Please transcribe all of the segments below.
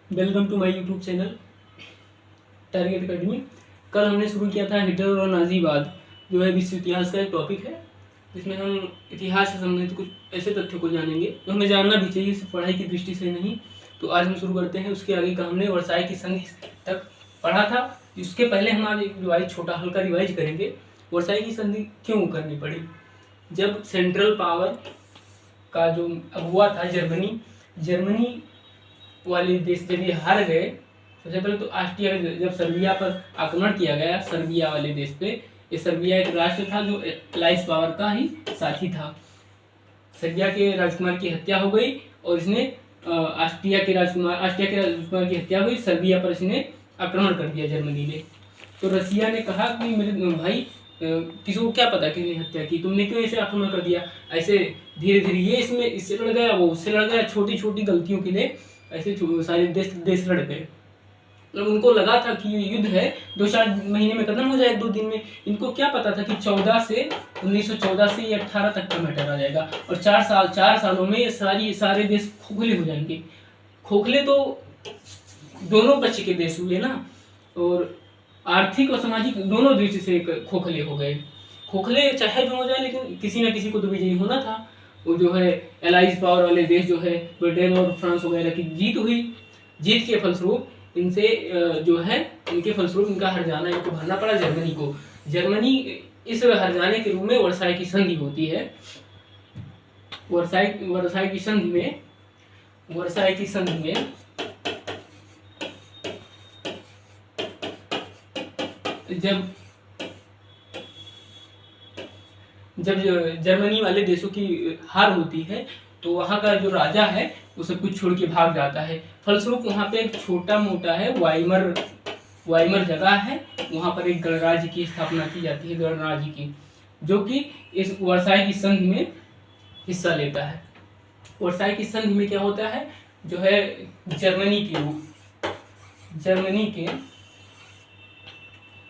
Welcome to my YouTube channel target academy. कल हमने शुरू किया था हिटलर और नाजीवाद, जो है विश्व इतिहास का एक टॉपिक है, जिसमें हम इतिहास से संबंधित कुछ ऐसे तथ्यों को जानेंगे जो हमें जानना भी चाहिए, सिर्फ पढ़ाई की दृष्टि से नहीं। तो आज हम शुरू करते हैं। उसके आगे का हमने वर्साई की संधि तक पढ़ा था। इसके पहले हम आज एक रिवाइज, छोटा हल्का रिवाइज करेंगे। वर्साई की संधि क्यों करनी पड़ी? जब सेंट्रल पावर का जो अगुआ था जर्मनी वाले देश जब ये हार गए, सबसे पहले तो ऑस्ट्रिया, जब सर्बिया पर आक्रमण किया गया, सर्बिया वाले देश पे, ये सर्बिया एक राष्ट्र था जो एलाइज पावर का ही साथी था। सर्बिया के राजकुमार की हत्या हो गई और इसने ऑस्ट्रिया के राजकुमार की हत्या हुई, सर्बिया पर इसने आक्रमण कर दिया जर्मनी ने। तो रसिया ने कहा कि मेरे भाई, किसी को क्या पता किसने हत्या की, तुमने क्यों ऐसे आक्रमण कर दिया? ऐसे धीरे धीरे ये इससे लड़ गया, वो उससे लड़ गया, छोटी छोटी गलतियों के लिए ऐसे सारे देश लड़ गए। मतलब उनको लगा था कि ये युद्ध है 2-4 महीने में खत्म हो जाए, 2 दिन में। इनको क्या पता था कि 1914 से ये 18 तक का मैटर आ जाएगा और 4 सालों में ये सारे देश खोखले हो जाएंगे। खोखले तो दोनों पक्ष के देश हुए ना, और आर्थिक और सामाजिक दोनों दृष्टि से खोखले हो गए। खोखले चाहे जो हो जाए, लेकिन किसी ना किसी को तो विजयी होना था। वो जो है एलाइज पावर वाले देश जो है ब्रिटेन और फ्रांस वगैरह की जीत हुई। जीत के फलस्वरूप इनसे जो है इनके फलस्वरूप इनका हर जाना इनको भरना पड़ा जर्मनी को। जर्मनी इस हर जाने के रूप में वर्साई की संधि होती है। वर्साई की संधि में जब जर्मनी वाले देशों की हार होती है, तो वहाँ का जो राजा है वो सब कुछ छोड़ के भाग जाता है। फलस्वरूप वहाँ पे एक छोटा मोटा है वाइमर जगह है, वहाँ पर एक गणराज्य की स्थापना की जाती है, गणराज्य की, जो कि इस वर्साई की संधि में हिस्सा लेता है। वर्साई की संधि में क्या होता है, जो है जर्मनी के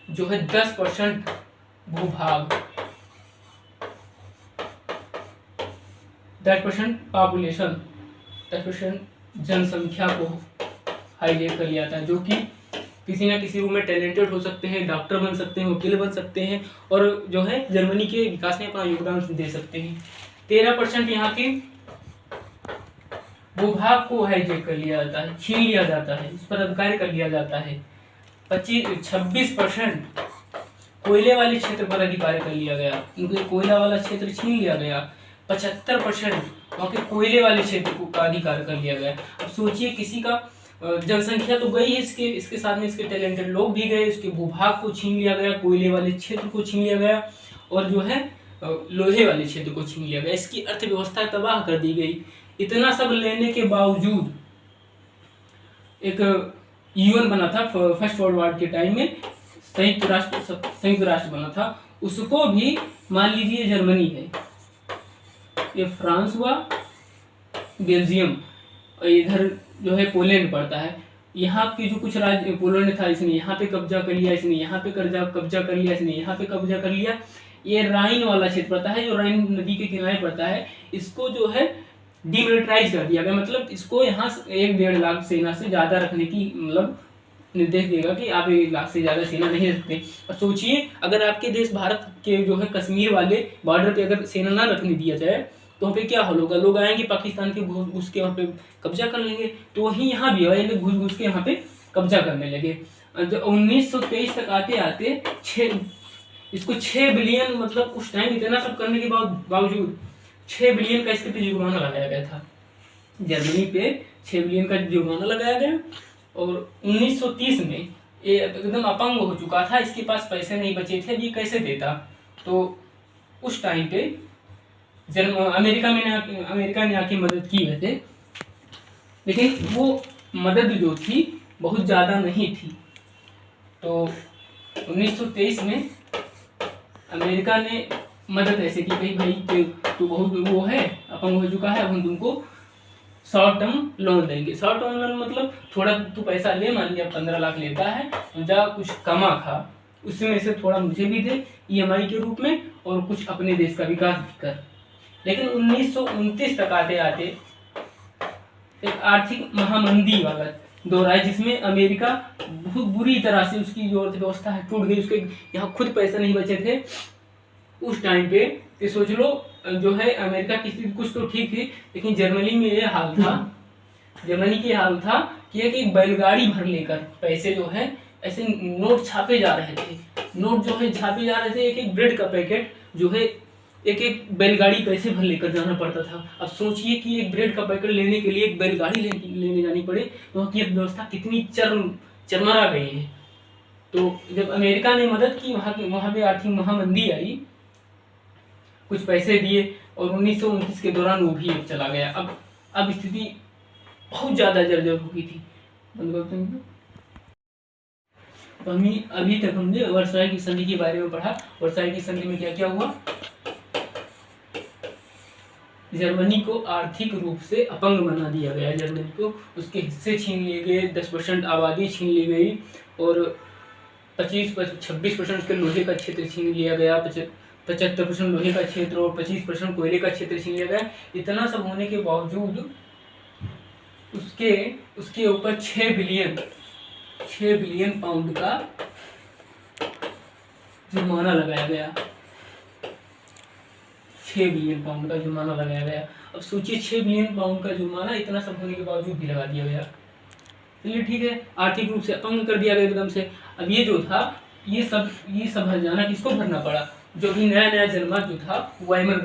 जो है 10% भूभाग, 10% पॉपुलेशन, 10% जनसंख्या को हाईलाइट कर लिया था, जो कि किसी ना किसी रूप में टैलेंटेड हो सकते हैं, डॉक्टर बन सकते हैं, वकील बन सकते हैं, और जो है जर्मनी के विकास में अपना योगदान दे सकते हैं। 13% यहाँ के भूभाग को हाईलाइट कर लिया जाता है, छीन लिया जाता है, इस पर अधिकार कर लिया जाता है। 26% कोयले वाले क्षेत्र पर अधिकार कर लिया गया, उनको कोयला वाला क्षेत्र छीन लिया गया। 75% वहाँ के कोयले वाले क्षेत्र को का अधिकार कर लिया गया। अब सोचिए, किसी का जनसंख्या तो गई है, इसके साथ में इसके टैलेंटेड लोग भी गए, उसके भूभाग को छीन लिया गया, कोयले वाले क्षेत्र को छीन लिया गया, और जो है लोहे वाले क्षेत्र को छीन लिया गया। इसकी अर्थव्यवस्था तबाह कर दी गई। इतना सब लेने के बावजूद एक यूएन बना था फर्स्ट वर्ल्ड वॉर के टाइम में, संयुक्त राष्ट्र बना था, उसको भी मान लीजिए जर्मनी है, ये फ्रांस हुआ, बेल्जियम, और इधर जो है पोलैंड पड़ता है। यहाँ की जो कुछ राज्य, पोलैंड था, इसने यहाँ पे कब्जा कर लिया, इसने यहाँ पे कब्जा कर लिया, इसने यहाँ पे कब्जा कर लिया। ये राइन वाला क्षेत्र पड़ता है, जो राइन नदी के किनारे पड़ता है, इसको जो है डिमिलिटराइज कर दिया गया। मतलब इसको यहाँ 1-1.5 लाख सेना से ज्यादा रखने की मतलब निर्देश देगा कि आप 1 लाख से ज्यादा सेना नहीं रखते। और सोचिए, अगर आपके देश भारत के जो है कश्मीर वाले बॉर्डर पे अगर सेना ना रखने दिया जाए, तो वहाँ पे क्या हाल होगा? लोग आएंगे पाकिस्तान के, घुस के वहाँ पे कब्जा कर लेंगे। तो वहीं यहाँ भी आएंगे, घुस के यहाँ पे कब्जा करने लगे। 1923 तक आते आते इसको 6 बिलियन, मतलब उस टाइम इतना सब करने के बावजूद 6 बिलियन का इसके पे जुर्माना लगाया गया था। जर्मनी पे 6 बिलियन का जुर्माना लगाया गया। और 1930 में ये एकदम अपंग हो चुका था, इसके पास पैसे नहीं बचे थे, ये कैसे देता? तो उस टाइम पे अमेरिका ने आके मदद की वैसे, लेकिन वो मदद जो थी बहुत ज़्यादा नहीं थी। तो 1923 में अमेरिका ने मदद ऐसे की, भाई तू बहुत वो है, अपंग हो चुका है, अब हम तुमको शॉर्ट टर्म लोन देंगे। शॉर्ट टर्म लोन मतलब थोड़ा तू पैसा ले, मान लिया 15 लाख लेता है, तो जा कुछ कमा खा, उसमें से थोड़ा मुझे भी दे ईएमआई के रूप में, और कुछ अपने देश का विकास भी कर। लेकिन 1929 तक आते आते एक आर्थिक महामंदी वाला दोहराई, जिसमें अमेरिका बहुत बुरी तरह से उसकी जो अर्थव्यवस्था है टूट गई, उसके यहाँ खुद पैसे नहीं बचे थे उस टाइम पे। तो सोच लो जो है अमेरिका की स्थिति कुछ तो ठीक थी, लेकिन जर्मनी में ये हाल था, जर्मनी की हाल था कि एक बैलगाड़ी भर लेकर पैसे जो है ऐसे नोट छापे जा रहे थे, नोट जो है छापे जा रहे थे, एक एक ब्रेड का पैकेट जो है एक एक बैलगाड़ी पैसे भर लेकर जाना पड़ता था। अब सोचिए कि एक ब्रेड का पैकेट लेने के लिए एक बैलगाड़ी लेने जानी पड़े, तो वहाँ की व्यवस्था कितनी चरमरा गई है। तो जब अमेरिका ने मदद की, वहाँ पे आर्थिक महामंदी आई, कुछ पैसे दिए और 1929 के दौरान वो भी चला गया। अब स्थिति बहुत ज़्यादा जर्जर हो गई थी। तो अभी तक हमने वर्साई की संधि के बारे में पढ़ा। वर्साई की संधि में क्या क्या हुआ? जर्मनी को आर्थिक रूप से अपंग बना दिया गया, जर्मनी को उसके हिस्से छीन लिए गए, 10% आबादी छीन ली गई और 26% के लोहे का क्षेत्र छीन लिया गया, 75% लोहे का क्षेत्र और 25% कोयले का क्षेत्र छीन लिया गया। इतना सब होने के बावजूद उसके ऊपर 6 बिलियन पाउंड का जुर्माना लगाया गया, 6 बिलियन पाउंड का जुर्माना लगाया गया। अब सोचिए 6 बिलियन पाउंड का जुर्माना इतना सब होने के बावजूद भी लगा दिया गया। चलिए ठीक है, आर्थिक रूप से अपंग कर दिया गया एकदम से। अब ये जो था ये सब हर्जाना किसको भरना पड़ा? जो भी नया जन्मा जो था वाइमर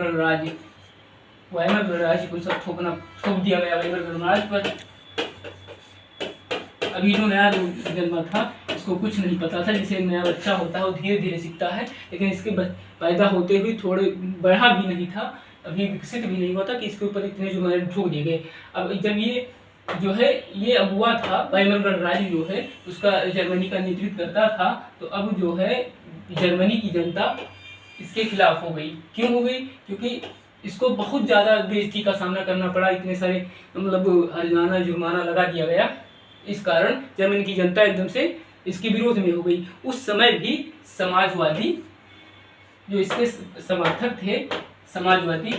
गणराज्य को सब थोप दिया गया वाइमर गणराज्य पर। अभी जो नया जन्मा था इसको कुछ नहीं पता था, जैसे नया बच्चा होता है वो धीरे धीरे सीखता है, लेकिन इसके पैदा होते हुए थोड़े बढ़ा भी नहीं था, अभी विकसित भी नहीं हुआ था कि इसके ऊपर इतने जुर्माने ठोक दिए गए। अब जब ये जो है ये अगुआ था, वाइमर गणराज्य जो है उसका जर्मनी का नेतृत्व करता था, तो अब जो है जर्मनी की जनता इसके खिलाफ हो गई। क्यों हो गई? क्योंकि इसको बहुत ज़्यादा बेइज्जती का सामना करना पड़ा, इतने सारे मतलब हर्जाना जुर्माना लगा दिया गया। इस कारण जर्मनी की जनता एकदम से इसके विरोध में हो गई। उस समय भी समाजवादी जो इसके समर्थक थे, समाजवादी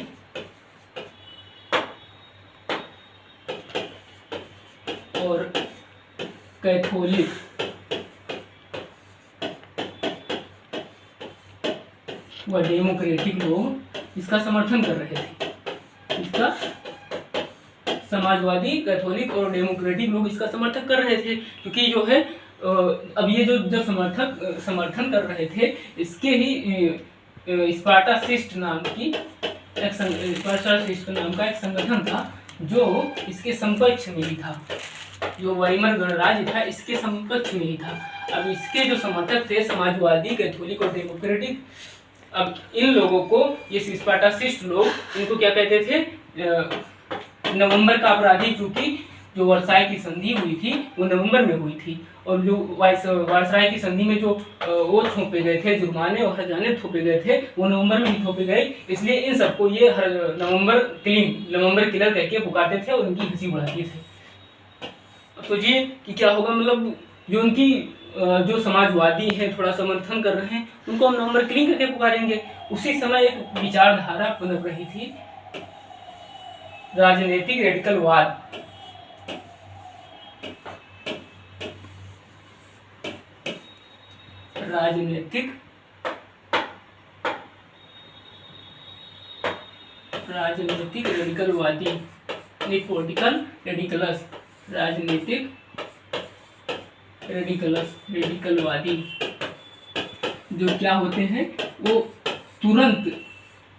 और कैथोलिक व डेमोक्रेटिक लोग इसका समर्थन कर रहे थे। इसका समाजवादी, कैथोलिक और डेमोक्रेटिक लोग इसका समर्थन कर रहे थे, क्योंकि जो है अब ये जो समर्थन कर रहे थे, इसके ही स्पार्टासिस्ट नाम का एक संगठन था जो इसके समकक्ष में ही था, जो वाइमर गणराज्य था इसके समकक्ष में ही था। अब इसके जो समर्थक थे समाजवादी, कैथोलिक और डेमोक्रेटिक, अब इन लोगों को ये स्पार्टासिस्ट लोग इनको क्या कहते थे? नवंबर का अपराधी, क्योंकि जो वर्साई की संधि हुई थी वो नवंबर में हुई थी, और जो वर्साई की संधि में जो वो थोपे गए थे जुर्माने और हर्जाने थोपे गए थे वो नवंबर में ही थोपे गए, इसलिए इन सबको ये नवंबर किलर कह के पुकारते थे और उनकी हंसी उड़ाते थे। अब सोचिए कि क्या होगा, मतलब जो उनकी जो समाजवादी हैं, थोड़ा समर्थन कर रहे हैं, उनको हम नवंबर किलिंग करके पुकारेंगे। उसी समय एक विचारधारा पनप रही थी, राजनीतिक रेडिकलवाद। राजनीतिक रेडिकलवादी, पॉलिटिकल रेडिकलस, राजनीतिक रेडिकलवादी जो क्या होते हैं वो तुरंत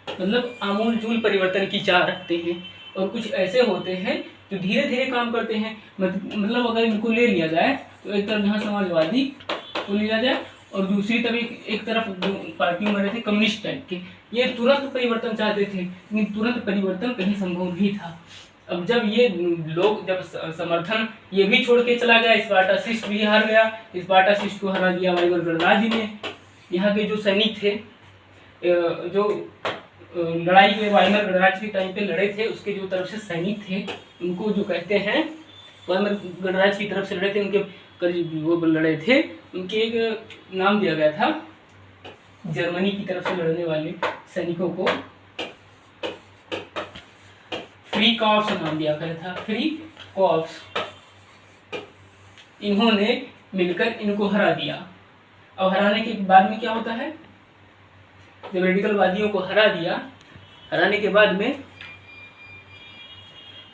मतलब आमूलचूल परिवर्तन की चाह रखते हैं, और कुछ ऐसे होते हैं जो धीरे धीरे काम करते हैं। मतलब अगर इनको ले लिया जाए तो एक तरफ जहाँ समाजवादी को लिया जाए और दूसरी तरफ एक तरफ पार्टियों में रहते कम्युनिस्ट टाइप के, ये तुरंत परिवर्तन चाहते थे, लेकिन तुरंत परिवर्तन कहीं संभव नहीं था। अब जब ये लोग जब समर्थन ये भी छोड़ के चला गया, स्पार्टासिस्ट भी हार गया, स्पार्टासिस्ट को हरा दिया वाइमर गणराज्य ने। यहाँ के जो सैनिक थे जो लड़ाई में वाइमर गणराज्य के टाइम पे लड़े थे, उसके जो तरफ से सैनिक थे उनको जो कहते हैं वाइमर गणराज्य की तरफ से लड़े थे, उनके करीब वो लड़े थे, उनके एक नाम दिया गया था जर्मनी की तरफ से लड़ने वाले सैनिकों को फ्री कॉर्प्स नाम दिया गया था, फ्री कॉर्प्स। इन्होंने मिलकर इनको हरा दिया। अब हराने के बाद में क्या होता है, जब रेडिकलवादियों को हरा दिया, हराने के बाद में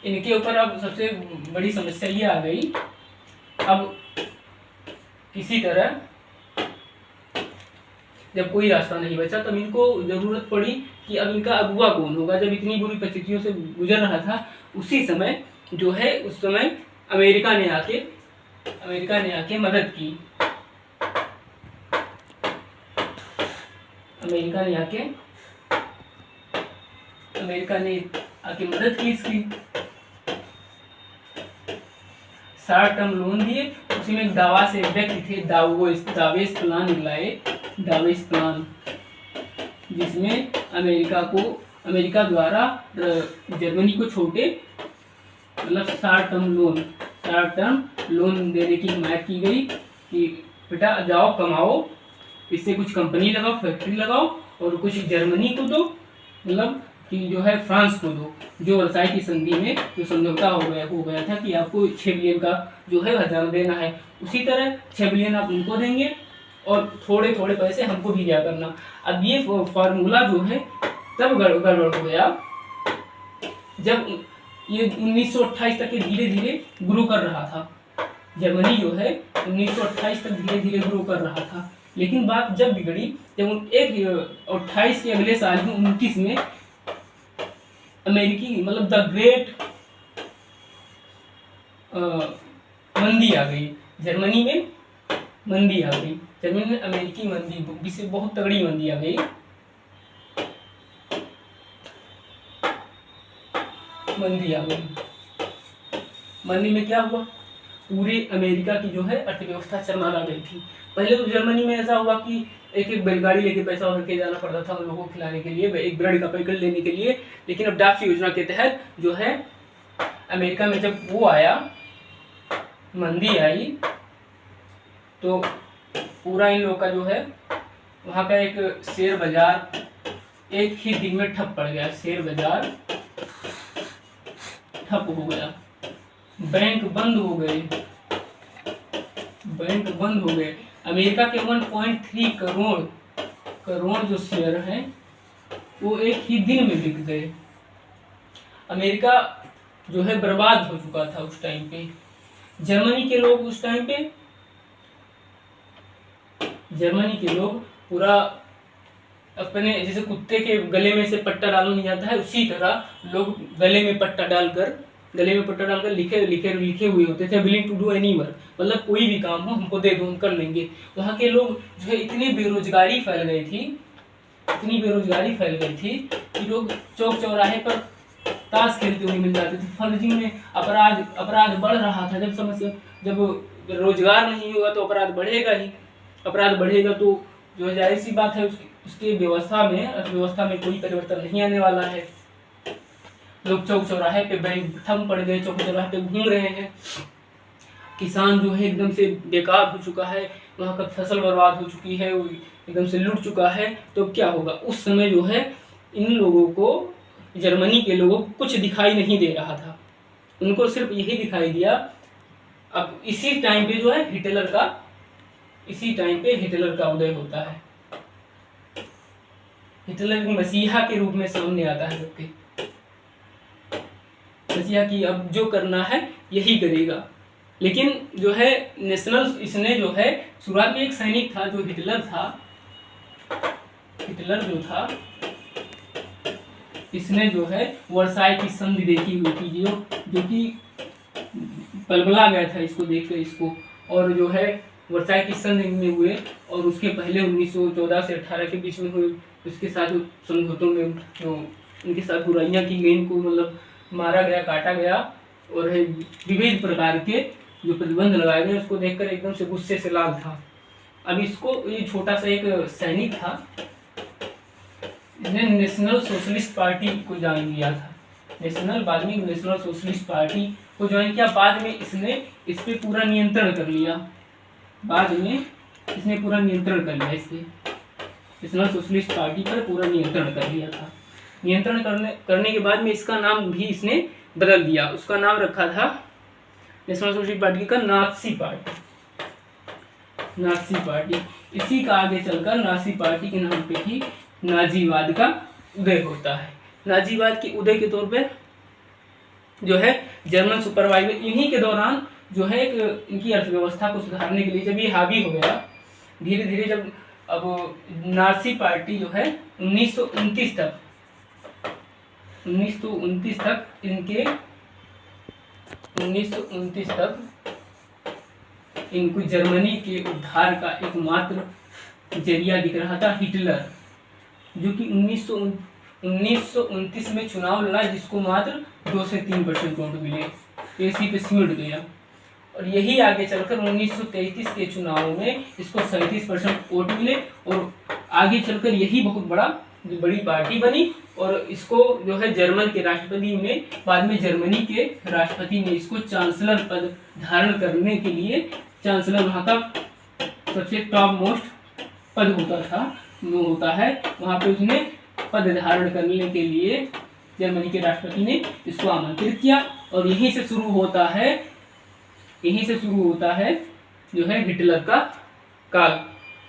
इनके ऊपर अब सबसे बड़ी समस्या ये आ गई, अब किसी तरह जब कोई रास्ता नहीं बचा तब इनको जरूरत पड़ी कि अब इनका अगुवा कौन होगा। जब इतनी बुरी परिस्थितियों से गुजर रहा था, उसी समय जो है उस समय अमेरिका ने आके मदद की। अमेरिका ने आके मदद की इसकी, 60 टर्म लोन दिए। उसी में दावा से व्यक्ति थे, दावेस प्लान लाए, दावेस प्लान, जिसमें अमेरिका द्वारा जर्मनी को छोटे मतलब 60 टर्म लोन देने की हिमायत की गई कि बेटा जाओ कमाओ, इससे कुछ कंपनी लगाओ, फैक्ट्री लगाओ, और कुछ जर्मनी को दो, मतलब कि जो है फ्रांस को दो। जो वर्साई की संधि में जो समझौता हो गया था कि आपको 6 बिलियन का जो है खजाना देना है, उसी तरह 6 बिलियन आप उनको देंगे और थोड़े थोड़े पैसे हमको भी दिया करना। अब ये फार्मूला जो है तब गड़बड़ हो गया जब ये 1928 तक धीरे धीरे ग्रो कर रहा था। जर्मनी जो है 1928 तक धीरे धीरे ग्रो कर रहा था, लेकिन बात जब बिगड़ी जब 28 के अगले साल 29 में अमेरिकी मतलब द ग्रेट मंदी आ गई। जर्मनी में मंदी आ गई, जर्मनी में अमेरिकी मंदी से बहुत तगड़ी मंदी आ गई। मंदी में क्या हुआ, पूरे अमेरिका की जो है अर्थव्यवस्था चरमरा गई थी। पहले तो जर्मनी में ऐसा हुआ कि एक बैलगाड़ी लेके पैसा भर के जाना पड़ता था उन लोगों को खिलाने के लिए, एक ब्रेड का पैकेट लेने के लिए। लेकिन अब डाफ्ट योजना के तहत जो है अमेरिका में जब वो आया, मंदी आई, तो पूरा इन लोग का जो है वहाँ का एक शेयर बाजार एक ही दिन में ठप पड़ गया। शेयर बाजार ठप हो गया, बैंक बंद हो गए। अमेरिका के 1.3 करोड़ जो शेयर हैं वो एक ही दिन में बिक गए। अमेरिका जो है बर्बाद हो चुका था उस टाइम पे। जर्मनी के लोग पूरा अपने जैसे कुत्ते के गले में से पट्टा डालना नहीं आता है, उसी तरह लोग गले में पट्टा डालकर लिखे हुए होते थे willing to do any work, मतलब कोई भी काम हो हमको दे दो हम कर लेंगे। वहाँ के लोग जो है इतनी बेरोजगारी फैल गई थी कि लोग चौक चौराहे पर ताश खेलते हुए मिल जाते थे। फर्जी में अपराध बढ़ रहा था। जब रोजगार नहीं होगा तो अपराध बढ़ेगा ही, अपराध बढ़ेगा तो जो है जाहिर सी बात है उसकी अर्थव्यवस्था में कोई परिवर्तन नहीं आने वाला है। लोग चौक चौराहे पे थम पड़ गए, चौक चौराहे पे घूम रहे हैं। किसान जो है एकदम से बेकार हो चुका है, वहाँ का फसल बर्बाद हो चुकी है, वो एकदम से लूट चुका है। तो क्या होगा, उस समय जो है इन लोगों को, जर्मनी के लोगों को कुछ दिखाई नहीं दे रहा था, उनको सिर्फ यही दिखाई दिया। अब इसी टाइम पे जो है हिटलर का उदय होता है। हिटलर मसीहा के रूप में सामने आता है सबके, मसीहा की अब जो करना है यही करेगा। लेकिन जो है इसने जो है शुरुआत में एक सैनिक था जो हिटलर जो था, इसने जो है वर्साई की संधि देखी हुई थी, जो कि पलबला गया था इसको देखकर इसको, और जो है वर्साई की संधि में हुए और उसके पहले 1914 से 18 के बीच में हुए उसके साथ समझौतों में जो उनके साथ बुराइयां की गई, इनको मतलब मारा गया, काटा गया, और विविध प्रकार के जो प्रतिबंध लगाए गए उसको देखकर एकदम से गुस्से से लाल था। अब इसको ये छोटा सा एक सैनिक था, इसने नेशनल सोशलिस्ट पार्टी को ज्वाइन किया था, नेशनल सोशलिस्ट पार्टी को ज्वाइन किया। बाद में इसने इस पे पूरा नियंत्रण कर लिया, इसने नेशनल सोशलिस्ट पार्टी पर पूरा नियंत्रण कर लिया था। नियंत्रण करने के बाद में इसका नाम भी इसने बदल दिया, उसका नाम रखा था नेशनल सोशलिस्ट पार्टी का नाजी पार्टी, नाजी पार्टी। इसी का आगे चलकर नाजी पार्टी के नाम पे ही नाजीवाद का उदय होता है। नाजीवाद के उदय के तौर पे जो है जर्मन सुपरवाइजर इन्हीं के दौरान जो है एक इनकी अर्थव्यवस्था को सुधारने के लिए जब ये हावी हो गया धीरे धीरे, जब अब नाजी पार्टी जो है 1929 तक इनके 1929 तक इनको जर्मनी के उद्धार का एकमात्र जरिया दिख रहा था हिटलर, जो कि 1929 में चुनाव लड़ा, जिसको मात्र 2 से 3% वोट मिले, इसी पे सिमट गया। और यही आगे चलकर 1933 के चुनाव में इसको 37% वोट मिले और आगे चलकर यही बहुत बड़ी पार्टी बनी और इसको जो है जर्मन के राष्ट्रपति ने बाद में जर्मनी के राष्ट्रपति ने इसको चांसलर पद धारण करने के लिए, चांसलर वहाँ का सबसे टॉप मोस्ट पद होता है वहाँ पे उसने पद धारण करने के लिए जर्मनी के राष्ट्रपति ने इसको आमंत्रित किया और यहीं से शुरू होता है जो है हिटलर का काल।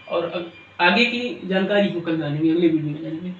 और आगे की जानकारी को कल जानेंगे, अगले वीडियो में जानेंगे।